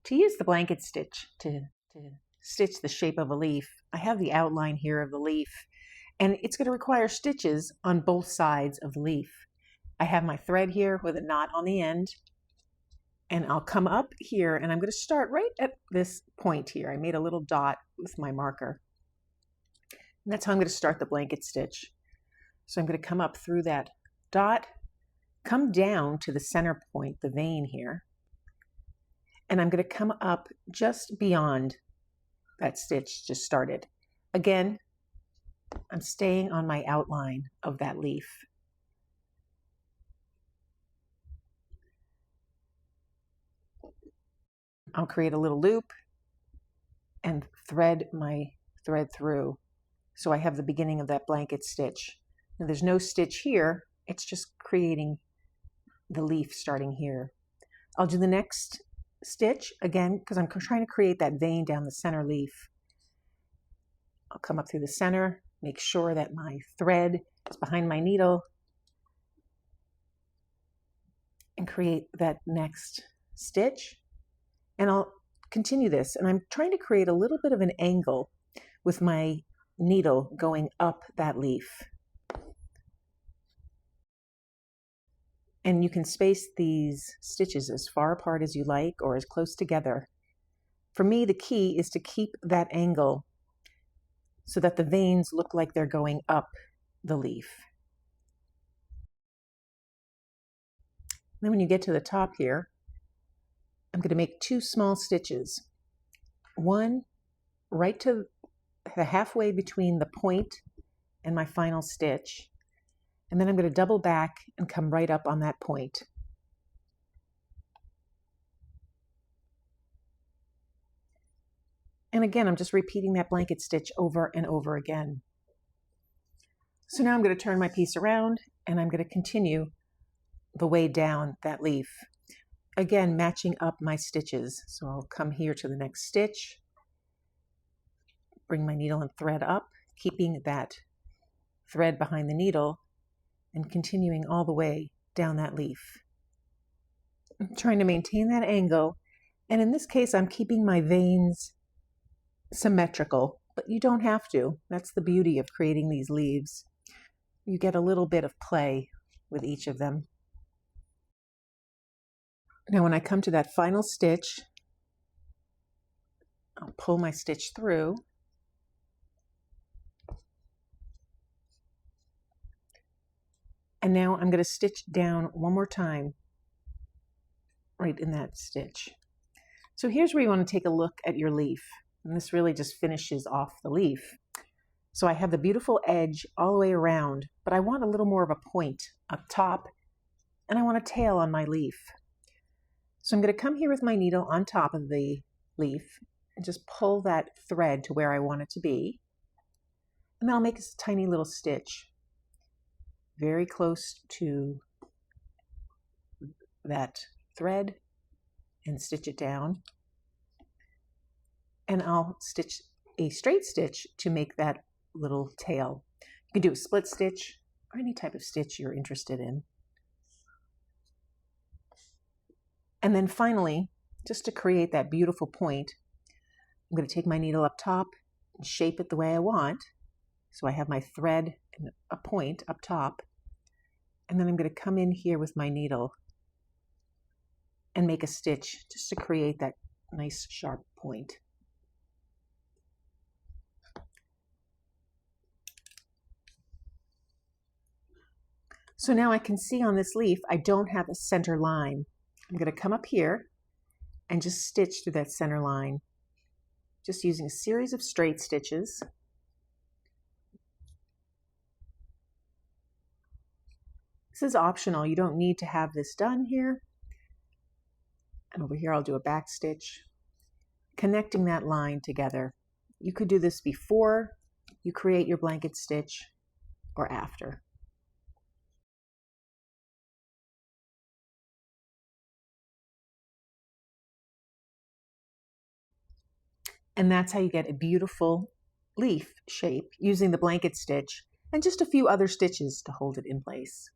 To use the blanket stitch to stitch the shape of a leaf, I have the outline here of the leaf, and it's going to require stitches on both sides of the leaf. I have my thread here with a knot on the end, and I'll come up here and I'm going to start right at this point here. I made a little dot with my marker. And that's how I'm going to start the blanket stitch. So I'm going to come up through that dot, come down to the center point, the vein here, and I'm going to come up just beyond that stitch just started. Again, I'm staying on my outline of that leaf. I'll create a little loop and thread my thread through. So I have the beginning of that blanket stitch. Now there's no stitch here, it's just creating the leaf starting here. I'll do the next stitch again because I'm trying to create that vein down the center leaf. I'll come up through the center, make sure that my thread is behind my needle, and create that next stitch. And I'll continue this, and I'm trying to create a little bit of an angle with my needle going up that leaf. And you can space these stitches as far apart as you like or as close together. For me, the key is to keep that angle so that the veins look like they're going up the leaf. Then when you get to the top here, I'm going to make 2 small stitches. One right to the halfway between the point and my final stitch. And then I'm going to double back and come right up on that point. And again, I'm just repeating that blanket stitch over and over again. So now I'm going to turn my piece around and I'm going to continue the way down that leaf. Again, matching up my stitches. So I'll come here to the next stitch, bring my needle and thread up, keeping that thread behind the needle, and continuing all the way down that leaf. I'm trying to maintain that angle, and in this case I'm keeping my veins symmetrical, but you don't have to. That's the beauty of creating these leaves. You get a little bit of play with each of them. Now when I come to that final stitch, I'll pull my stitch through, and now I'm going to stitch down one more time right in that stitch. So here's where you want to take a look at your leaf, and this really just finishes off the leaf. So I have the beautiful edge all the way around, but I want a little more of a point up top, and I want a tail on my leaf. So I'm going to come here with my needle on top of the leaf and just pull that thread to where I want it to be. And then I'll make a tiny little stitch very close to that thread and stitch it down. And I'll stitch a straight stitch to make that little tail. You can do a split stitch or any type of stitch you're interested in. And then finally, just to create that beautiful point, I'm going to take my needle up top and shape it the way I want. So I have my thread and a point up top. And then I'm going to come in here with my needle and make a stitch just to create that nice sharp point. So now I can see on this leaf, I don't have a center line. I'm going to come up here and just stitch through that center line, just using a series of straight stitches. This is optional. You don't need to have this done here. And over here, I'll do a back stitch, connecting that line together. You could do this before you create your blanket stitch or after. And that's how you get a beautiful leaf shape using the blanket stitch and just a few other stitches to hold it in place.